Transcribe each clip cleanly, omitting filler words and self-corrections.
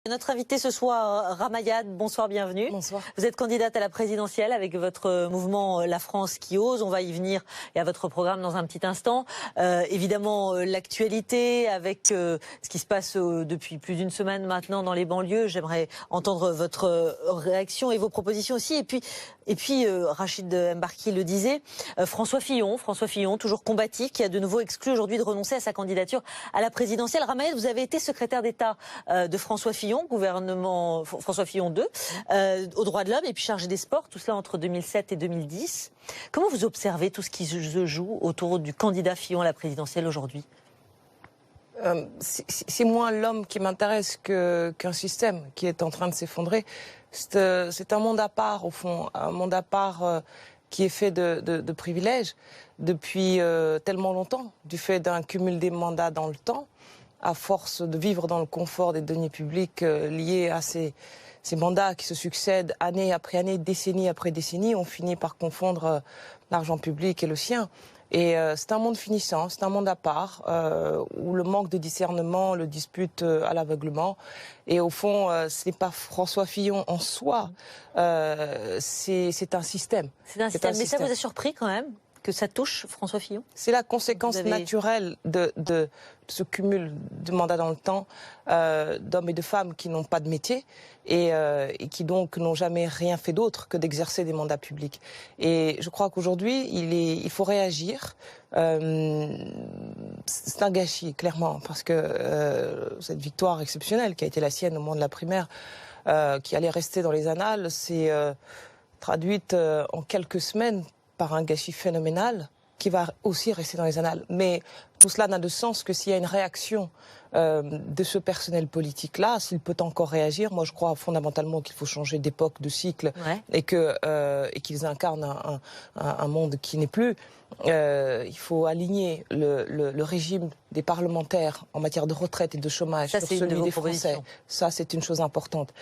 Notre invité ce soir, Ramayad, bonsoir, bienvenue. Bonsoir. Vous êtes candidate à la présidentielle avec votre mouvement La France qui ose. On va y venir et à votre programme dans un petit instant. Évidemment, l'actualité avec ce qui se passe depuis plus d'une semaine maintenant dans les banlieues. J'aimerais entendre votre réaction et vos propositions aussi. Et puis Rachid Mbarki le disait, François Fillon, toujours combatif, qui a de nouveau exclu aujourd'hui de renoncer à sa candidature à la présidentielle. Ramayad, vous avez été secrétaire d'État de François Fillon, gouvernement François Fillon II, aux droits de l'homme et puis chargé des sports, tout cela entre 2007 et 2010. Comment vous observez tout ce qui se joue autour du candidat Fillon à la présidentielle aujourd'hui? C'est moins l'homme qui m'intéresse qu'un système qui est en train de s'effondrer. C'est un monde à part, au fond, un monde à part qui est fait de privilèges depuis tellement longtemps, du fait d'un cumul des mandats dans le temps, à force de vivre dans le confort des deniers publics liés à ces mandats qui se succèdent année après année, décennie après décennie, on finit par confondre l'argent public et le sien. Et c'est un monde finissant, c'est un monde à part, où le manque de discernement le dispute à l'aveuglement. Et au fond, ce n'est pas François Fillon en soi, c'est un système. C'est un système, mais ça vous a surpris quand même que ça touche François Fillon? C'est la conséquence naturelle de ce cumul de mandats dans le temps d'hommes et de femmes qui n'ont pas de métier et qui donc n'ont jamais rien fait d'autre que d'exercer des mandats publics. Et je crois qu'aujourd'hui, il faut réagir. C'est un gâchis, clairement, parce que cette victoire exceptionnelle qui a été la sienne au moment de la primaire, qui allait rester dans les annales, s'est traduite en quelques semaines par un gâchis phénoménal qui va aussi rester dans les annales. Mais tout cela n'a de sens que s'il y a une réaction de ce personnel politique-là, s'il peut encore réagir. Moi, je crois fondamentalement qu'il faut changer d'époque, de cycle, et qu'ils incarnent un monde qui n'est plus. Il faut aligner le régime des parlementaires en matière de retraite et de chômage sur celui des Français. Ça, c'est une chose importante.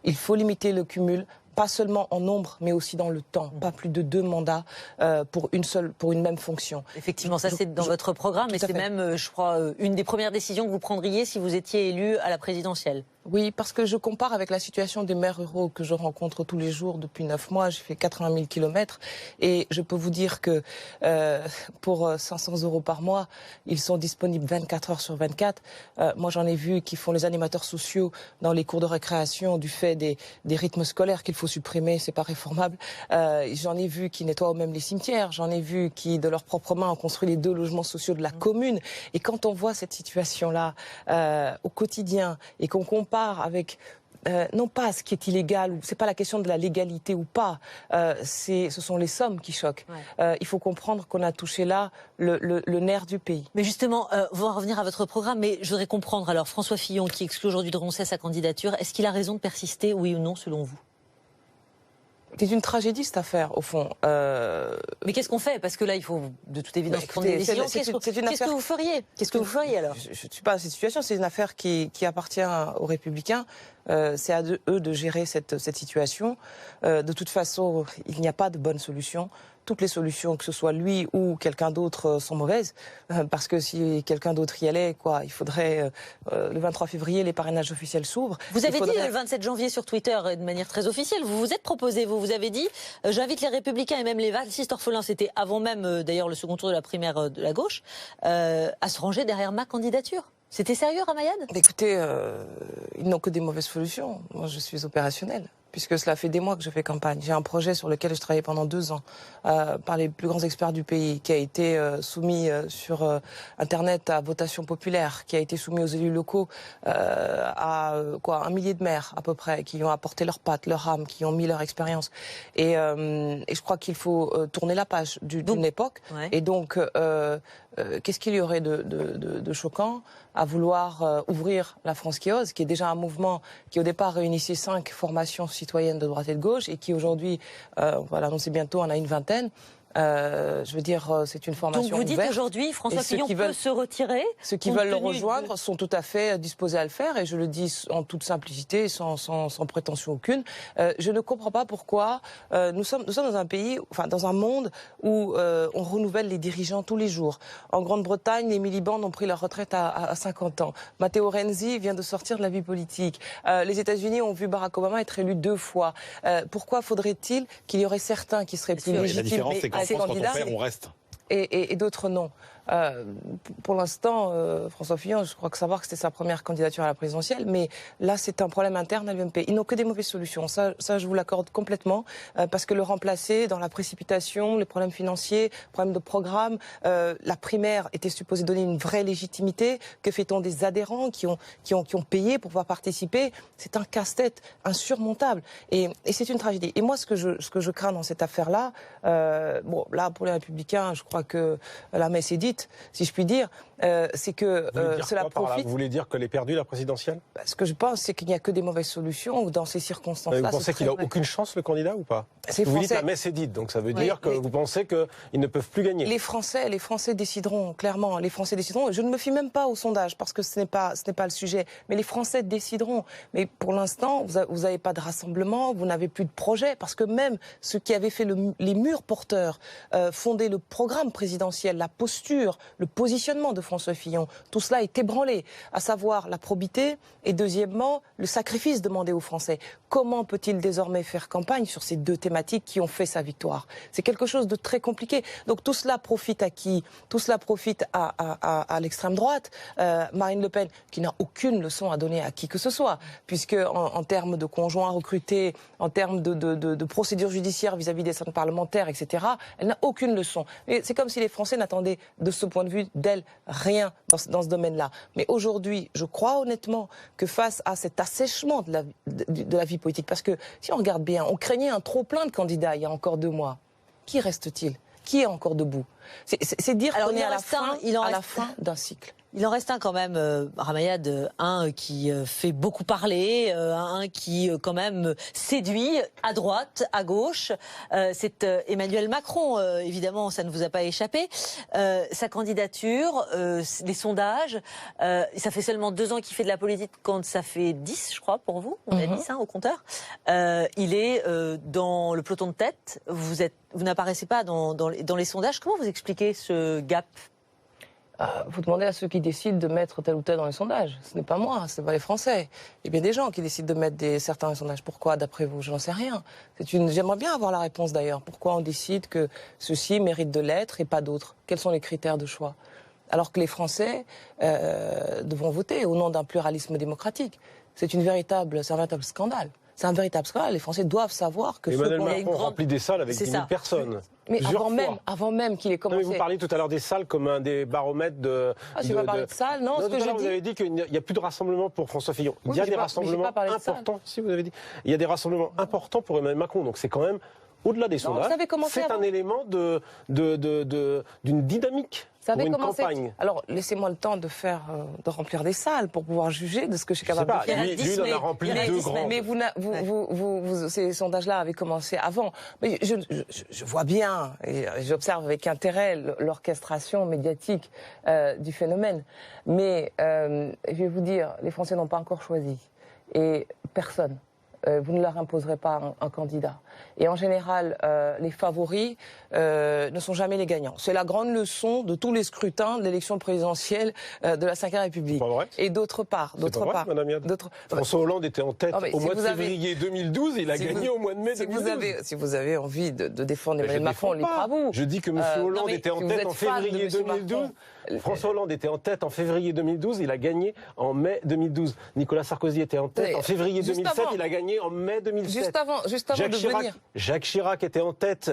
Il faut limiter le cumul, pas seulement en nombre, mais aussi dans le temps. Pas plus de 2 mandats pour une même fonction. Effectivement, ça c'est dans votre programme, et c'est même, je crois, une des premières décisions que vous prendriez si vous étiez élu à la présidentielle. Oui, parce que je compare avec la situation des maires ruraux que je rencontre tous les jours depuis 9 mois. J'ai fait 80 000 kilomètres et je peux vous dire que pour 500 € par mois, ils sont disponibles 24 heures sur 24. Moi, j'en ai vu qui font les animateurs sociaux dans les cours de récréation du fait des rythmes scolaires qu'il faut supprimer, c'est pas réformable. J'en ai vu qui nettoient même les cimetières. J'en ai vu qui, de leurs propres mains, ont construit les 2 logements sociaux de la commune. Et quand on voit cette situation-là au quotidien et qu'on compare avec non pas ce qui est illégal, ou c'est pas la question de la légalité ou pas, ce sont les sommes qui choquent. Il faut comprendre qu'on a touché là le nerf du pays. Mais justement, on va revenir à votre programme, mais je voudrais comprendre alors, François Fillon qui exclut aujourd'hui de renoncer à sa candidature, est-ce qu'il a raison de persister, oui ou non, selon vous? C'est une tragédie cette affaire, au fond. Mais qu'est-ce qu'on fait? Parce que là, il faut de toute évidence prendre des décisions. Qu'est-ce que vous feriez? Qu'est-ce que vous feriez alors? Je ne suis pas dans cette situation, c'est une affaire qui appartient aux Républicains. C'est à eux de gérer cette situation. De toute façon, il n'y a pas de bonne solution. Toutes les solutions, que ce soit lui ou quelqu'un d'autre, sont mauvaises. Parce que si quelqu'un d'autre y allait, il faudrait... le 23 février, les parrainages officiels s'ouvrent. Vous avez dit le 27 janvier sur Twitter, de manière très officielle, vous vous êtes proposé, vous avez dit « J'invite les Républicains et même les 26 orphelins », c'était avant même d'ailleurs le second tour de la primaire de la gauche, à se ranger derrière ma candidature. C'était sérieux, Ramayad? Écoutez, ils n'ont que des mauvaises solutions. Moi, je suis opérationnelle, puisque cela fait des mois que je fais campagne. J'ai un projet sur lequel je travaillais pendant 2 ans, par les plus grands experts du pays, qui a été soumis sur Internet à votation populaire, qui a été soumis aux élus locaux à 1 millier de maires à peu près, qui ont apporté leurs pattes, leur âme, qui ont mis leur expérience. Et je crois qu'il faut tourner la page d'une époque. Et donc, qu'est-ce qu'il y aurait de choquant à vouloir ouvrir la France qui ose, qui est déjà un mouvement qui au départ réunissait 5 formations citoyennes de droite et de gauche et qui aujourd'hui, on va l'annoncer bientôt, en a une vingtaine. Je veux dire, c'est une formation ouverte. Donc vous dites aujourd'hui, François Fillon peut se retirer. Ceux qui veulent le rejoindre sont tout à fait disposés à le faire, et je le dis en toute simplicité, sans prétention aucune. Je ne comprends pas pourquoi nous sommes dans un pays, enfin dans un monde où on renouvelle les dirigeants tous les jours. En Grande-Bretagne, les miliband ont pris leur retraite à 50 ans. Matteo Renzi vient de sortir de la vie politique. Les États-Unis ont vu Barack Obama être élu 2 fois. Pourquoi faudrait-il qu'il y aurait certains qui seraient plus légitimes? La différence, c'est qu'en France, quand on perd, on reste. Et d'autres non. Pour l'instant, François Fillon, je crois que savoir que c'était sa première candidature à la présidentielle, mais là, c'est un problème interne à l'UMP. Ils n'ont que des mauvaises solutions. Ça, je vous l'accorde complètement, parce que le remplacer dans la précipitation, les problèmes financiers, problèmes de programme, la primaire était supposée donner une vraie légitimité. Que fait-on des adhérents qui ont payé pour pouvoir participer? C'est un casse-tête insurmontable. Et c'est une tragédie. Et moi, ce que je crains dans cette affaire-là, bon, là, pour les Républicains, je crois que la messe est dite, si je puis dire, c'est que cela profite. Vous voulez dire qu'elle est perdue, la présidentielle? Ce que je pense, c'est qu'il n'y a que des mauvaises solutions dans ces circonstances-là. Vous pensez qu'il n'a aucune chance, le candidat, ou pas? Vous dites la messe est dite, donc ça veut dire que vous pensez qu'ils ne peuvent plus gagner. Les Français décideront, clairement. Les Français décideront. Je ne me fie même pas au sondage, parce que ce n'est pas le sujet. Mais les Français décideront. Mais pour l'instant, vous n'avez pas de rassemblement, vous n'avez plus de projet, parce que même ceux qui avaient fait les murs porteurs, fondé le programme présidentiel, la posture, le positionnement de François Fillon, tout cela est ébranlé, à savoir la probité et deuxièmement le sacrifice demandé aux Français. Comment peut-il désormais faire campagne sur ces 2 thématiques qui ont fait sa victoire? C'est quelque chose de très compliqué. Donc tout cela profite à qui? Tout cela profite à l'extrême droite. Marine Le Pen, qui n'a aucune leçon à donner à qui que ce soit, puisque en termes de conjoints recrutés, en termes de procédures judiciaires vis-à-vis des centres parlementaires, etc., elle n'a aucune leçon. Et c'est comme si les Français n'attendaient de ce point de vue d'elle rien dans ce domaine-là. Mais aujourd'hui, je crois honnêtement que face à cet assèchement de la vie politique, parce que si on regarde bien, on craignait un trop-plein de candidats il y a encore 2 mois. Qui reste-t-il? Qui est encore debout? C'est dire qu'on est à la fin d'un cycle. Il en reste un quand même, Ramayad, un qui fait beaucoup parler, un qui quand même séduit à droite, à gauche. C'est Emmanuel Macron, évidemment, ça ne vous a pas échappé. Sa candidature, les sondages, ça fait seulement 2 ans qu'il fait de la politique quand ça fait 10, je crois, pour vous. On a 10 au compteur. Il est dans le peloton de tête. Vous n'apparaissez pas dans les sondages. Comment vous expliquez ce gap ? Vous demandez à ceux qui décident de mettre tel ou tel dans les sondages. Ce n'est pas moi, ce n'est pas les Français. Il y a bien des gens qui décident de mettre certains dans les sondages. Pourquoi, d'après vous? Je n'en sais rien. J'aimerais bien avoir la réponse d'ailleurs. Pourquoi on décide que ceux-ci méritent de l'être et pas d'autres? Quels sont les critères de choix? Alors que les Français devront voter au nom d'un pluralisme démocratique. C'est un véritable scandale. C'est un véritable scandale. Les Français doivent savoir que Emmanuel Macron remplit des salles avec 10 000 personnes. Mais avant même qu'il ait commencé. Non, mais vous parliez tout à l'heure des salles comme un des baromètres de. Ah, je vais pas parler de salles, non. Tout à l'heure, vous avez dit qu'il n'y a plus de rassemblement pour François Fillon. Il y a des rassemblements importants. Si vous avez dit, il y a des rassemblements importants pour Emmanuel Macron. Donc c'est quand même au-delà des sondages. C'est un élément d'une dynamique. Ça avait commencé. Alors, laissez-moi le temps de remplir des salles pour pouvoir juger de ce que je suis capable de faire. Lui, il en a rempli 2 grands. Mais ces sondages-là avaient commencé avant. Mais je vois bien, et j'observe avec intérêt l'orchestration médiatique du phénomène. Mais je vais vous dire, les Français n'ont pas encore choisi. Et personne. Vous ne leur imposerez pas un candidat. Et en général, les favoris ne sont jamais les gagnants. C'est la grande leçon de tous les scrutins de l'élection présidentielle de la Ve République. Pas vrai. Et d'autre part, François Hollande était en tête au mois de février 2012 et il a gagné au mois de mai 2012. Si vous avez envie de défendre Emmanuel Macron, libre à vous. Je dis que M. Hollande était en tête en février 2012. François Hollande était en tête en février 2012, il a gagné en mai 2012. Nicolas Sarkozy était en tête en février 2007, il a gagné en mai 2007. Juste avant de venir. Jacques Chirac était en tête.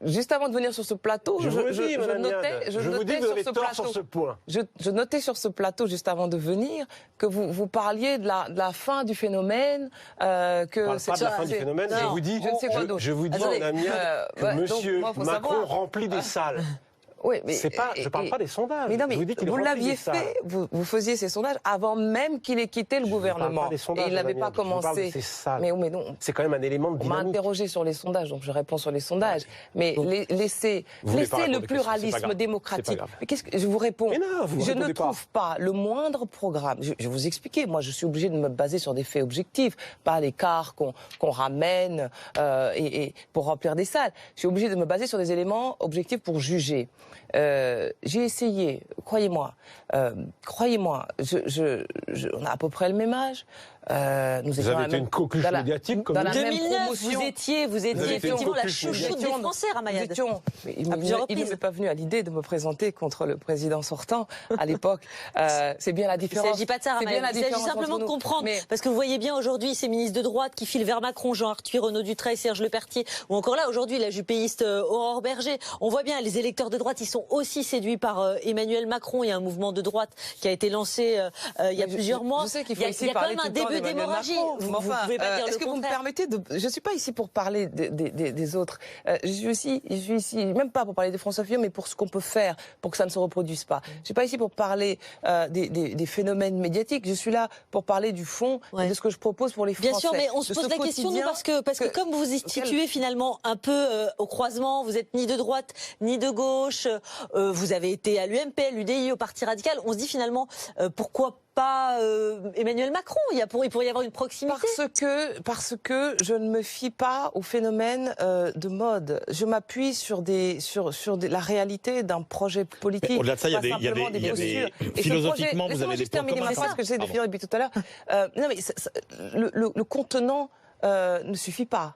Juste avant de venir sur ce plateau, je vous dis que vous avez tort sur ce point. Je notais sur ce plateau, juste avant de venir, que vous parliez de la fin du phénomène. Que c'est pas de la fin du phénomène, je vous dis, Madame Niad, que M. Macron remplit des salles. Oui, mais je parle pas des sondages. Mais non, mais vous l'aviez fait, vous faisiez ces sondages avant même qu'il ait quitté le gouvernement. Sondages, et il n'avait pas commencé. Mais non. C'est quand même un élément de dynamique. On m'a interrogé sur les sondages, donc je réponds sur les sondages. Mais laissez le pluralisme démocratique. Mais qu'est-ce que je vous réponds? Je ne trouve pas le moindre programme. Je vais vous expliquer. Moi, je suis obligée de me baser sur des faits objectifs, pas l'écart qu'on ramène et pour remplir des salles. Je suis obligée de me baser sur des éléments objectifs pour juger. J'ai essayé, croyez-moi, on a à peu près le même âge. Vous avez été une coqueluche médiatique comme 2009, vous étiez effectivement la chouchoute des Français, Ramayad. Il ne m'est pas venu à l'idée de me présenter contre le président sortant à l'époque. C'est bien la différence. Il ne s'agit pas de ça, Ramayad. Il s'agit simplement de comprendre. Parce que vous voyez bien aujourd'hui ces ministres de droite qui filent vers Macron, Jean Arthuis, Renaud Dutreil, Serge Lepertier, ou encore là aujourd'hui la jupéiste Aurore Berger. On voit bien les électeurs de droite, ils sont aussi séduits par Emmanuel Macron. Il y a un mouvement de droite qui a été lancé il y a plusieurs mois. Je sais qu'il faut il y a quand même un début d'hémorragie. Est-ce que vous me permettez de... Je ne suis pas ici pour parler des autres. Je suis ici, même pas pour parler de François Fillon, mais pour ce qu'on peut faire pour que ça ne se reproduise pas. Je ne suis pas ici pour parler des phénomènes médiatiques. Je suis là pour parler du fond et de ce que je propose pour les Français. Bien sûr, mais on se pose la question, nous, parce que comme vous vous situez finalement un peu au croisement, vous n'êtes ni de droite ni de gauche, vous avez été à l'UMP, à l'UDI, au Parti radical, on se dit finalement pourquoi pas Emmanuel Macron? Il pourrait y avoir une proximité. Parce que je ne me fie pas au phénomène de mode. Je m'appuie sur la réalité d'un projet politique. Au-delà de ça, il y a des philosophiquement, vous avez des points communs. Laissez-moi juste terminer ma phrase, que j'essaie de finir depuis tout à l'heure. Non, mais le contenant ne suffit pas.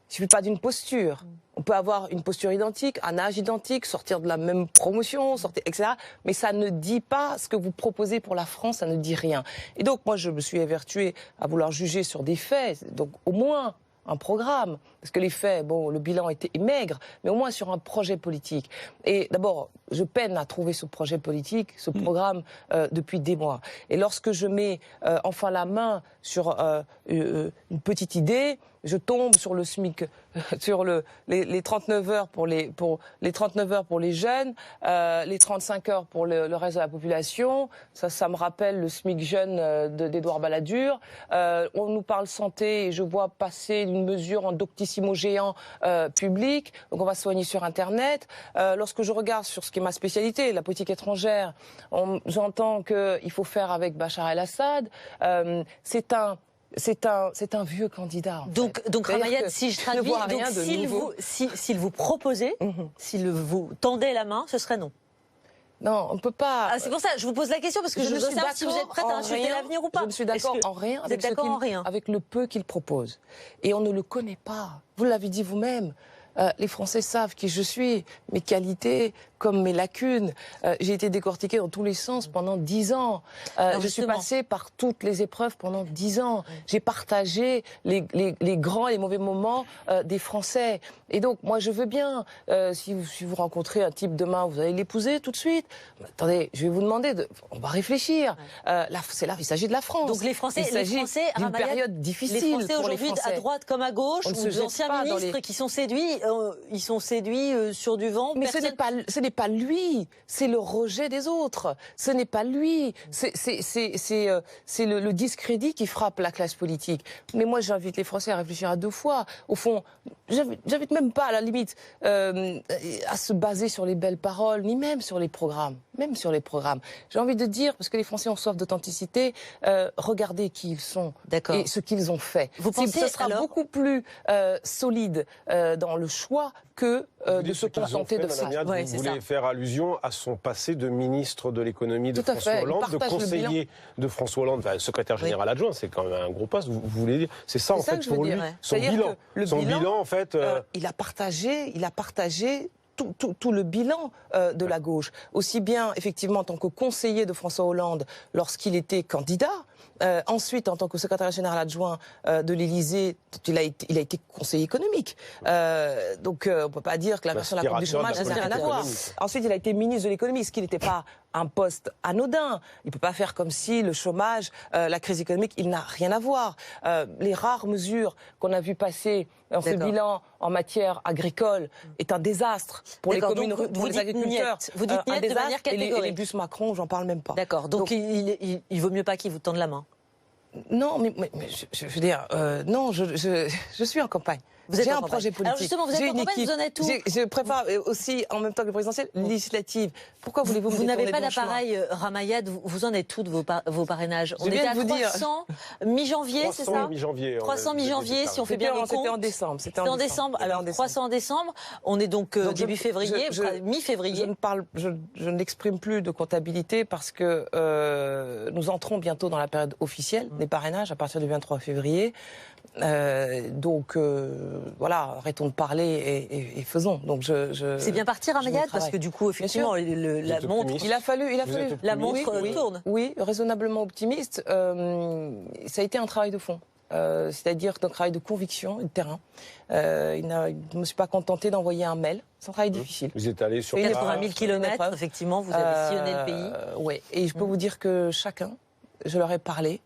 Il ne suffit pas d'une posture. On peut avoir une posture identique, un âge identique, sortir de la même promotion, etc. Mais ça ne dit pas ce que vous proposez pour la France, ça ne dit rien. Et donc, moi, je me suis évertuée à vouloir juger sur des faits, donc au moins un programme. Parce que les faits, bon, le bilan est maigre, mais au moins sur un projet politique. Et d'abord, je peine à trouver ce projet politique, ce programme, depuis des mois. Et lorsque je mets enfin la main sur une petite idée, je tombe sur le SMIC, sur les 39 heures pour les 39 heures pour les jeunes, les 35 heures pour le reste de la population. Ça me rappelle le SMIC jeune d'Édouard Balladur. On nous parle santé et je vois passer une mesure en doctissimo géant public. Donc on va se soigner sur Internet. Lorsque je regarde sur ce qui est ma spécialité, la politique étrangère, j'entends qu'il faut faire avec Bachar el-Assad. C'est un vieux candidat. Donc Ramayad, si je traduis, s'il vous proposait, s'il vous tendait la main, ce serait non. Non, on ne peut pas. C'est pour ça que je vous pose la question, parce que je veux savoir si vous êtes prête à insulter l'avenir ou pas. Je ne suis d'accord en rien avec le peu qu'il propose. Et on ne le connaît pas. Vous l'avez dit vous-même. Les Français savent qui je suis, mes qualités comme mes lacunes. J'ai été décortiquée dans tous les sens pendant 10 ans. Je suis passée par toutes les épreuves pendant 10 ans. J'ai partagé les grands et les mauvais moments des Français. Et donc, moi, je veux bien, si vous rencontrez un type demain, vous allez l'épouser tout de suite. Mais attendez, je vais vous demander, on va réfléchir. Il s'agit de la France. Donc les Français, d'une période difficile les Français pour les aujourd'hui, Français. À droite comme à gauche, ou des anciens ministres qui sont séduits, ils sont séduits sur du vent. Mais ce n'est pas lui, c'est le rejet des autres. Ce n'est pas lui, c'est le discrédit qui frappe la classe politique. Mais moi, j'invite les Français à réfléchir à deux fois. Au fond, j'invite même pas, à la limite, à se baser sur les belles paroles, ni même sur les programmes. Même sur les programmes. J'ai envie de dire, parce que les Français ont soif d'authenticité, regardez qui ils sont et ce qu'ils ont fait. Ce sera beaucoup plus solide dans le choix que de se contenter de ça. Vous voulez faire allusion à son passé de ministre de l'économie de François Hollande, de conseiller de François Hollande, secrétaire général adjoint, c'est quand même un gros poste. Vous voulez dire, c'est ça en fait pour lui, son bilan en fait. Il a partagé tout le bilan de la gauche, aussi bien effectivement en tant que conseiller de François Hollande lorsqu'il était candidat, Ensuite, en tant que secrétaire général adjoint de l'Élysée, il a été conseiller économique. Donc, on ne peut pas dire que la version de la Coupe du chômage, ça n'a rien à voir. Ensuite, il a été ministre de l'économie, ce qui n'était pas un poste anodin. Il ne peut pas faire comme si le chômage, la crise économique, il n'a rien à voir. Les rares mesures qu'on a vues passer dans ce bilan en matière agricole est un désastre pour les communes, pour les agriculteurs. Vous dites niet de manière catégorique. Et les bus Macron, j'en parle même pas. D'accord. Donc il vaut mieux pas qu'ils vous tendent la main. Non, mais je veux dire, non, je suis en campagne. J'ai un projet politique. Alors justement, vous êtes en campagne, vous en êtes où? Je prépare aussi, en même temps que le présidentiel, législative. Pourquoi voulez-vous Vous n'avez pas d'appareil, Ramayad, vous en êtes où de vos parrainages? On était à 300 mi-janvier, c'est ça? 300 mi-janvier. 300 mi-janvier, si on fait bien les comptes. C'était en décembre. C'était en décembre. Alors 300 en décembre, on est donc début février, mi-février. Je n'exprime plus de comptabilité parce que nous entrons bientôt dans la période officielle des parrainages à partir du 23 février. Donc voilà, arrêtons de parler et faisons. Donc c'est bien parti, Ramayad, parce que du coup, effectivement, la montre. Il a fallu. La montre tourne. Oui, raisonnablement optimiste. Ça a été un travail de fond. C'est-à-dire un travail de conviction, de terrain. Je ne me suis pas contentée d'envoyer un mail. C'est un travail difficile. Vous êtes allé sur 80 000 kilomètres, effectivement, vous avez sillonné le pays. Oui, et je peux vous dire que chacun, je leur ai parlé.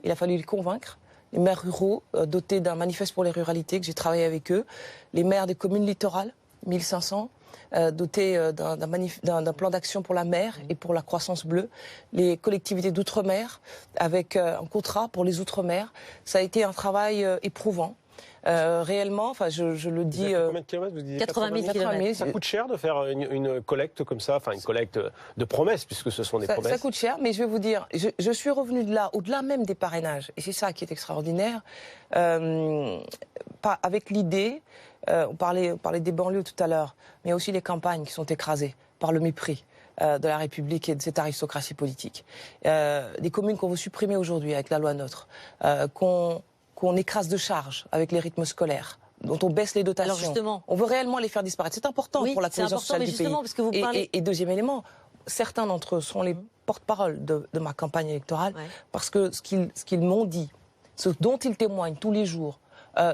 Il a fallu les convaincre. Les maires ruraux dotés d'un manifeste pour les ruralités, que j'ai travaillé avec eux. Les maires des communes littorales, 1500, dotés d'un plan d'action pour la mer et pour la croissance bleue. Les collectivités d'outre-mer, avec un contrat pour les outre-mer. Ça a été un travail éprouvant. Réellement, enfin, je le dis. Combien de kilomètres vous disiez? 80 000 kilomètres. Ça coûte cher de faire une collecte comme ça, enfin une collecte de promesses, puisque ce sont des promesses. Ça coûte cher, mais je vais vous dire, je suis revenue de là, au-delà même des parrainages, et c'est ça qui est extraordinaire, avec l'idée, on parlait des banlieues tout à l'heure, mais aussi les campagnes qui sont écrasées par le mépris de la République et de cette aristocratie politique. Des communes qu'on veut supprimer aujourd'hui avec la loi NOTRe, qu'on écrase de charges avec les rythmes scolaires, dont on baisse les dotations. Alors justement, on veut réellement les faire disparaître. C'est important pour la cohésion sociale du pays. Parce que vous parlez... et deuxième élément, certains d'entre eux sont les porte-parole de ma campagne électorale, parce que ce qu'ils m'ont dit, ce dont ils témoignent tous les jours,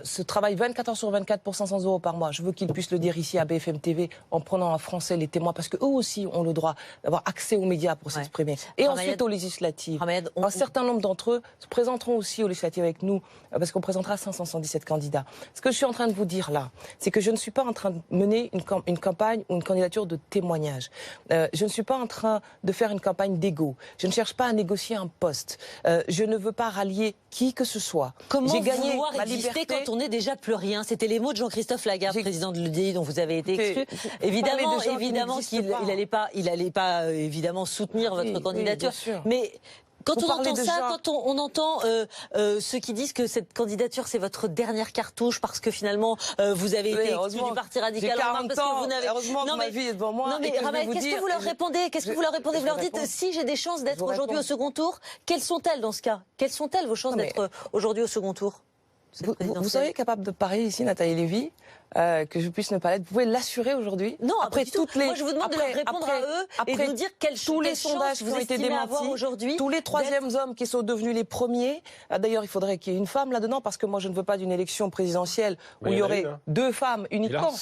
ce travail 24 heures sur 24 pour 500 € par mois, je veux qu'ils puissent le dire ici à BFM TV en prenant en français les témoins, parce qu'eux aussi ont le droit d'avoir accès aux médias pour s'exprimer. Et ensuite aux législatives. Un certain nombre d'entre eux se présenteront aussi aux législatives avec nous, parce qu'on présentera 577 candidats. Ce que je suis en train de vous dire là, c'est que je ne suis pas en train de mener une campagne ou une candidature de témoignage. Je ne suis pas en train de faire une campagne d'égo. Je ne cherche pas à négocier un poste. Je ne veux pas rallier qui que ce soit. Comment vouloir exister quand on n'est déjà plus rien? C'était les mots de Jean-Christophe Lagarde, président de l'UDI, dont vous avez été exclu. Évidemment qu'il n'allait pas évidemment soutenir votre candidature. Mais quand on entend ça, quand on entend ceux qui disent que cette candidature c'est votre dernière cartouche parce que finalement vous avez été exclu du Parti radical en marche parce que vous n'avez. Heureusement que ma vie est devant moi. Non mais Ramayad, qu'est-ce que vous leur répondez? Qu'est-ce que vous leur répondez? Vous leur dites si j'ai des chances d'être aujourd'hui au second tour, quelles sont-elles dans ce cas? Quelles sont-elles vos chances d'être aujourd'hui au second tour? Vous seriez capable de parier ici, Nathalie Lévy, que je puisse ne pas l'être. Vous pouvez l'assurer aujourd'hui? Non, après toutes les. Moi, je vous demande de leur répondre à eux et de nous dire tous les sondages qui ont été démentis aujourd'hui. Tous les troisièmes hommes qui sont devenus les premiers. D'ailleurs, il faudrait qu'il y ait une femme là-dedans, parce que moi, je ne veux pas d'une élection présidentielle où il y aurait deux femmes uniquement,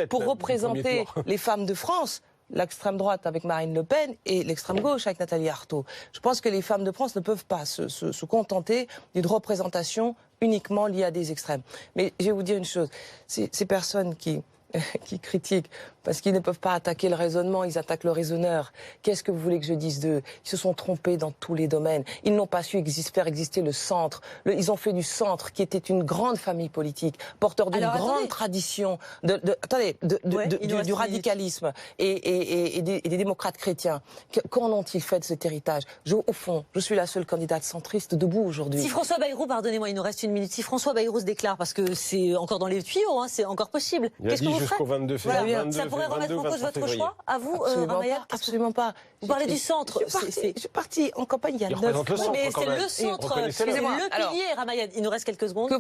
pour représenter les femmes de France. L'extrême droite avec Marine Le Pen et l'extrême gauche avec Nathalie Arthaud. Je pense que les femmes de France ne peuvent pas se contenter d'une représentation uniquement liée à des extrêmes. Mais je vais vous dire une chose, ces personnes qui critiquent parce qu'ils ne peuvent pas attaquer le raisonnement, ils attaquent le raisonneur. Qu'est-ce que vous voulez que je dise d'eux? Ils se sont trompés dans tous les domaines. Ils n'ont pas su faire exister le centre. Ils ont fait du centre, qui était une grande famille politique, porteur d'une grande tradition du radicalisme et des démocrates chrétiens. Qu'en ont-ils fait de cet héritage? Au fond, je suis la seule candidate centriste debout aujourd'hui. Si François Bayrou, pardonnez-moi, il nous reste une minute, si François Bayrou se déclare, parce que c'est encore dans les tuyaux, c'est encore possible, qu'est-ce que vous ferez? Jusqu'au 22 février. Ça pourrait remettre en cause votre choix, à vous, Ramayad? Absolument pas. Vous parlez du centre. Je suis partie en campagne il y a 9 mois. Mais c'est le centre, c'est le pilier, Ramayad. Il nous reste quelques secondes.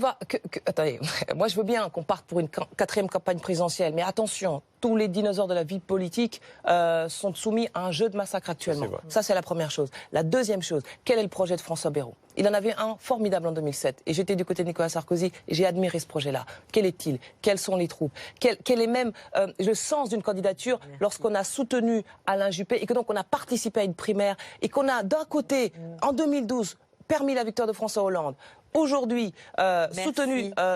Attendez, moi je veux bien qu'on parte pour une 4e campagne présidentielle, mais attention, tous les dinosaures de la vie politique sont soumis à un jeu de massacre actuellement. Ça, c'est la première chose. La deuxième chose, quel est le projet de François Bayrou? Il en avait un formidable en 2007. Et j'étais du côté de Nicolas Sarkozy et j'ai admiré ce projet-là. Quel est-il? Quelles sont les troupes? Quel est même le sens d'une candidature lorsqu'on a soutenu Alain Juppé et que donc on a participé à une primaire et qu'on a d'un côté, en 2012, permis la victoire de François Hollande, aujourd'hui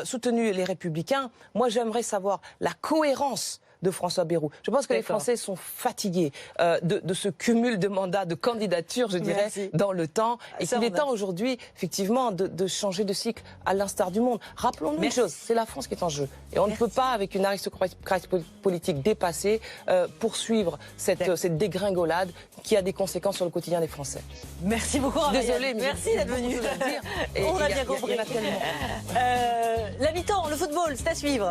soutenu les Républicains. Moi, j'aimerais savoir la cohérence de François Bayrou. Je pense que les Français sont fatigués de ce cumul de mandats, de candidatures, je dirais, dans le temps. Et qu'il est temps aujourd'hui, effectivement, de changer de cycle à l'instar du monde. Rappelons-nous une chose, c'est la France qui est en jeu. Et on ne peut pas, avec une aristocratie politique dépassée, poursuivre cette dégringolade qui a des conséquences sur le quotidien des Français. Merci beaucoup. Désolée, mais merci d'être venu. On a bien compris. La mi-temps, le football, c'est à suivre.